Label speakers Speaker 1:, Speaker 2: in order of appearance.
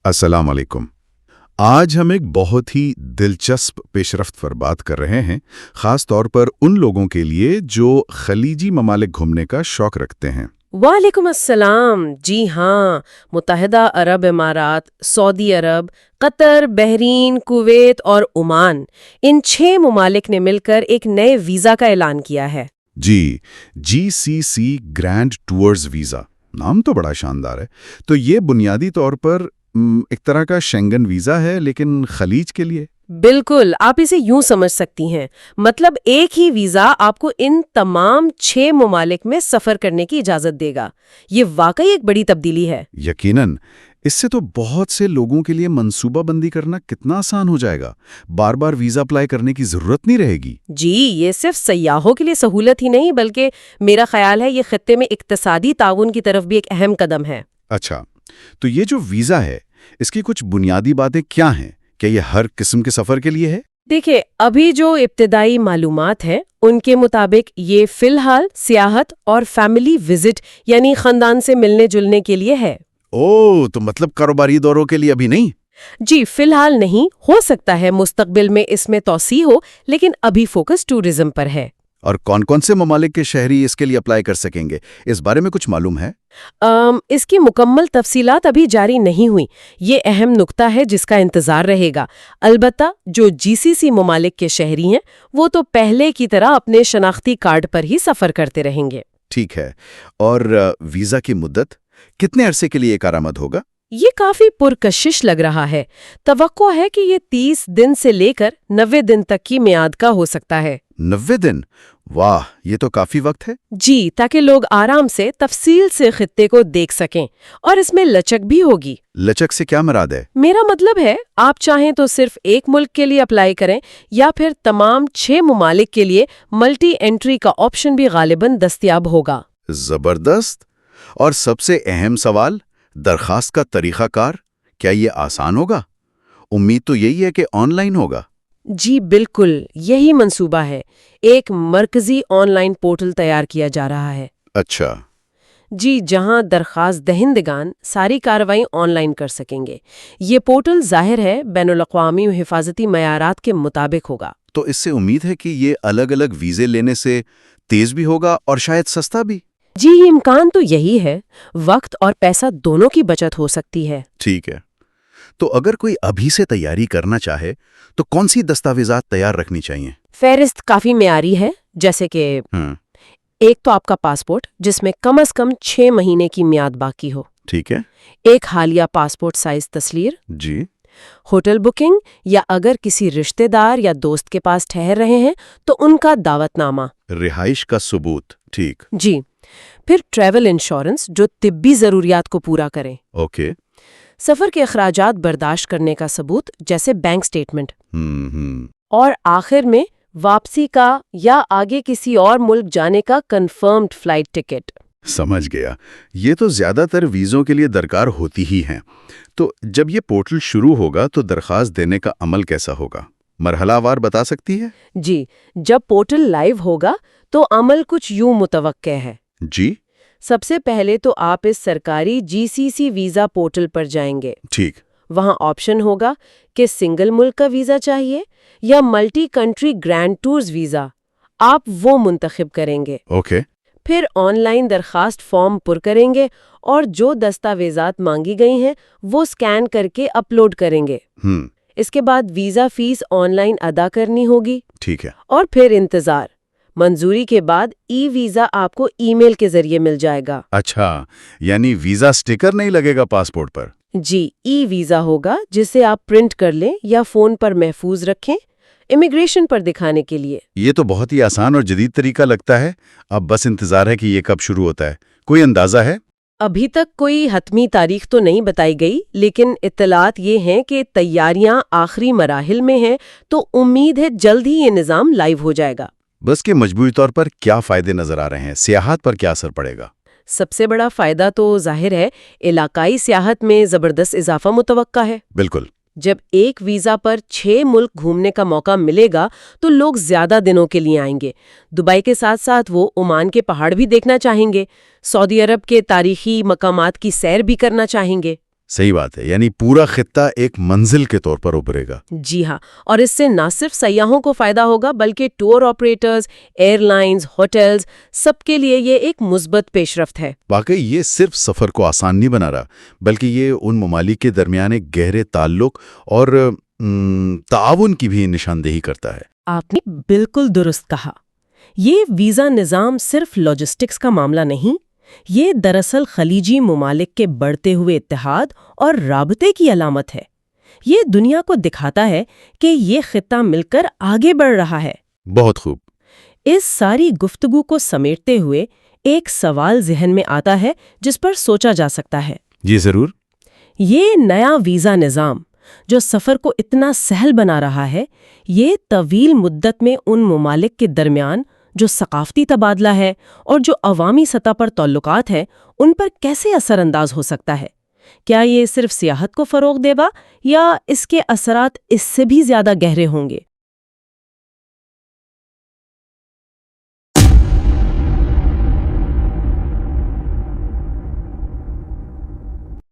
Speaker 1: السلام علیکم۔ آج ہم ایک بہت ہی دلچسپ پیش رفت پر بات کر رہے ہیں، خاص طور پر ان لوگوں کے لیے جو خلیجی ممالک گھومنے کا شوق رکھتے ہیں۔
Speaker 2: وعلیکم السلام۔ جی ہاں، متحدہ عرب امارات، سعودی عرب، قطر، بحرین، کویت اور عمان، ان 6 ممالک نے مل کر ایک نئے ویزا کا اعلان کیا ہے۔
Speaker 1: جی سی سی گرینڈ ٹورز ویزا، نام تو بڑا شاندار ہے۔ تو یہ بنیادی طور پر ایک طرح کا شینگن ویزا ہے، لیکن خلیج کے لیے؟
Speaker 2: بالکل، آپ اسے یوں سمجھ سکتی ہیں، مطلب ایک ہی ویزا آپ کو ان تمام 6 ممالک میں سفر کرنے کی اجازت دے گا۔ یہ واقعی ایک بڑی تبدیلی ہے۔
Speaker 1: یقیناً، اس سے تو بہت سے لوگوں کے لیے منصوبہ بندی کرنا کتنا آسان ہو جائے گا۔ بار بار ویزا اپلائی کرنے کی ضرورت نہیں رہے گی۔
Speaker 2: جی، یہ صرف سیاحوں کے لیے سہولت ہی نہیں، بلکہ میرا خیال ہے یہ خطے میں اقتصادی تعاون کی طرف بھی ایک اہم قدم ہے۔
Speaker 1: اچھا، تو یہ جو ویزا ہے، اس کی کچھ بنیادی باتیں کیا ہیں؟ کیا یہ ہر قسم کے سفر کے لیے ہے؟
Speaker 2: دیکھیں، ابھی جو ابتدائی معلومات ہیں ان کے مطابق یہ فی الحال سیاحت اور فیملی وزٹ یعنی خاندان سے ملنے جلنے کے لیے ہے۔
Speaker 1: تو مطلب کاروباری دوروں کے لیے ابھی نہیں؟
Speaker 2: جی، فی الحال نہیں، ہو سکتا ہے مستقبل میں اس میں توسیع ہو، لیکن ابھی فوکس ٹورزم پر ہے۔
Speaker 1: اور کون کون سے ممالک کے شہری اس کے لیے اپلائی کر سکیں گے؟ اس بارے میں کچھ معلوم ہے؟
Speaker 2: اس کی مکمل تفصیلات ابھی جاری نہیں ہوئی۔ یہ اہم نکتہ ہے جس کا انتظار رہے گا۔ البتہ جو جی سی سی ممالک کے شہری ہیں وہ تو پہلے کی طرح اپنے شناختی کارڈ پر ہی سفر کرتے رہیں گے۔
Speaker 1: ٹھیک ہے، اور ویزا کی مدت کتنے عرصے کے لیے کارآمد ہوگا؟
Speaker 2: یہ کافی پرکشش لگ رہا ہے۔ توقع ہے کہ یہ 30 دن سے لے کر 90 دن تک کی میعاد کا ہو سکتا ہے۔
Speaker 1: 90 دن؟ واہ، یہ تو کافی وقت ہے۔
Speaker 2: جی، تاکہ لوگ آرام سے تفصیل سے خطے کو دیکھ سکیں، اور اس میں لچک بھی ہوگی۔
Speaker 1: لچک سے کیا مراد ہے؟
Speaker 2: میرا مطلب ہے آپ چاہیں تو صرف ایک ملک کے لیے اپلائی کریں، یا پھر تمام 6 ممالک کے لیے ملٹی انٹری کا آپشن بھی غالباً دستیاب ہوگا۔
Speaker 1: زبردست۔ اور سب سے اہم سوال، درخواست کا طریقہ کار، کیا یہ آسان ہوگا؟ امید تو یہی ہے کہ آن لائن ہوگا۔
Speaker 2: جی بالکل، یہی منصوبہ ہے۔ ایک مرکزی آن لائن پورٹل تیار کیا جا رہا ہے۔
Speaker 1: اچھا۔
Speaker 2: جی، جہاں درخواست دہندگان ساری کارروائیں آن لائن کر سکیں گے۔ یہ پورٹل ظاہر ہے بین الاقوامی و حفاظتی معیارات کے مطابق ہوگا۔
Speaker 1: تو اس سے امید ہے کہ یہ الگ الگ ویزے لینے سے تیز بھی ہوگا اور شاید سستا بھی۔
Speaker 2: جی، امکان تو یہی ہے۔ وقت اور پیسہ دونوں کی بچت ہو سکتی ہے۔
Speaker 1: ٹھیک ہے، تو اگر کوئی ابھی سے تیاری کرنا چاہے تو کون سی دستاویزات تیار رکھنی چاہیے؟
Speaker 2: فہرست کافی معیاری ہے، جیسے کہ ایک تو آپ کا پاسپورٹ جس میں کم از کم 6 مہینے کی میعاد باقی ہو۔
Speaker 1: ٹھیک ہے۔
Speaker 2: ایک حالیہ پاسپورٹ سائز تصویر۔
Speaker 1: جی۔
Speaker 2: ہوٹل بکنگ، یا اگر کسی رشتہ دار یا دوست کے پاس ٹھہر رہے ہیں تو ان کا دعوت نامہ۔
Speaker 1: رہائش کا ثبوت۔ ٹھیک۔
Speaker 2: جی، پھر ٹریول انشورنس جو طبی ضروریات کو پورا کریں۔
Speaker 1: اوکے۔
Speaker 2: سفر کے اخراجات برداشت کرنے کا ثبوت جیسے بینک سٹیٹمنٹ۔ اور آخر میں واپسی کا یا آگے کسی اور ملک جانے کا کنفرمڈ فلائٹ ٹکٹ۔
Speaker 1: سمجھ گیا۔ یہ تو زیادہ تر ویزوں کے لیے درکار ہوتی ہی ہیں۔ تو جب یہ پورٹل شروع ہوگا تو درخواست دینے کا عمل کیسا ہوگا؟ مرحلہ وار بتا سکتی ہے؟
Speaker 2: جی، جب پورٹل لائیو ہوگا تو عمل کچھ یوں متوقع ہے۔
Speaker 1: جی۔
Speaker 2: سب سے پہلے تو آپ اس سرکاری جی سی سی ویزا پورٹل پر جائیں گے۔
Speaker 1: ٹھیک۔
Speaker 2: وہاں آپشن ہوگا کہ سنگل ملک کا ویزا چاہیے یا multi country grand tours visa. آپ وہ منتخب کریں گے۔
Speaker 1: اوکے۔
Speaker 2: پھر آن لائن درخواست فارم پر کریں گے اور جو دستاویزات مانگی گئی ہیں وہ اسکین کر کے اپلوڈ کریں گے۔ اس کے بعد ویزا فیس آن لائن ادا کرنی ہوگی۔
Speaker 1: ٹھیک ہے۔
Speaker 2: اور پھر انتظار۔ منظوری کے بعد ای ویزا آپ کو ای میل کے ذریعے مل جائے گا۔
Speaker 1: اچھا، یعنی ویزا سٹیکر نہیں لگے گا پاسپورٹ پر؟
Speaker 2: جی، ای ویزا ہوگا جسے آپ پرنٹ کر لیں یا فون پر محفوظ رکھیں امیگریشن پر دکھانے کے لیے۔ یہ
Speaker 1: تو بہت ہی آسان اور جدید طریقہ لگتا ہے۔ اب بس انتظار ہے کہ یہ کب شروع ہوتا ہے۔ کوئی اندازہ ہے؟
Speaker 2: ابھی تک کوئی حتمی تاریخ تو نہیں بتائی گئی، لیکن اطلاعات یہ ہیں کہ تیاریاں آخری مراحل میں ہیں، تو امید ہے جلد ہی یہ نظام لائیو ہو جائے گا۔
Speaker 1: بس کہ مجموعی طور پر کیا فائدے نظر آ رہے ہیں؟ سیاحت پر کیا اثر پڑے گا؟
Speaker 2: سب سے بڑا فائدہ تو ظاہر ہے علاقائی سیاحت میں زبردست اضافہ متوقع ہے۔
Speaker 1: بالکل۔
Speaker 2: جب ایک ویزا پر 6 ملک گھومنے کا موقع ملے گا تو لوگ زیادہ دنوں کے لیے آئیں گے۔ دبئی کے ساتھ ساتھ وہ عمان کے پہاڑ بھی دیکھنا چاہیں گے، سعودی عرب کے تاریخی مقامات کی سیر بھی کرنا چاہیں گے۔
Speaker 1: صحیح بات ہے، یعنی پورا خطہ ایک منزل کے طور پر ابھرے گا۔
Speaker 2: جی ہاں، اور اس سے نہ صرف سیاحوں کو فائدہ ہوگا بلکہ tour operators, airlines, hotels, سب کے لیے یہ ایک مثبت پیش رفت ہے۔
Speaker 1: واقعی یہ صرف سفر کو آسان نہیں بنا رہا، بلکہ یہ ان ممالک کے درمیان ایک گہرے تعلق اور تعاون کی بھی نشاندہی کرتا ہے۔
Speaker 2: آپ نے بالکل درست کہا۔ یہ ویزا نظام صرف لاجسٹکس کا معاملہ نہیں، یہ دراصل خلیجی ممالک کے بڑھتے ہوئے اتحاد اور رابطے کی علامت ہے۔ یہ دنیا کو دکھاتا ہے کہ یہ خطہ مل کر آگے بڑھ رہا ہے۔
Speaker 1: بہت خوب۔
Speaker 2: اس ساری گفتگو کو سمیٹتے ہوئے ایک سوال ذہن میں آتا ہے جس پر سوچا جا سکتا ہے۔
Speaker 1: جی ضرور۔
Speaker 2: یہ نیا ویزا نظام جو سفر کو اتنا سہل بنا رہا ہے، یہ طویل مدت میں ان ممالک کے درمیان جو ثقافتی تبادلہ ہے اور جو عوامی سطح پر تعلقات ہیں، ان پر کیسے اثر انداز ہو سکتا ہے؟ کیا یہ صرف سیاحت کو فروغ دے گا یا اس کے اثرات اس سے بھی زیادہ گہرے ہوں گے؟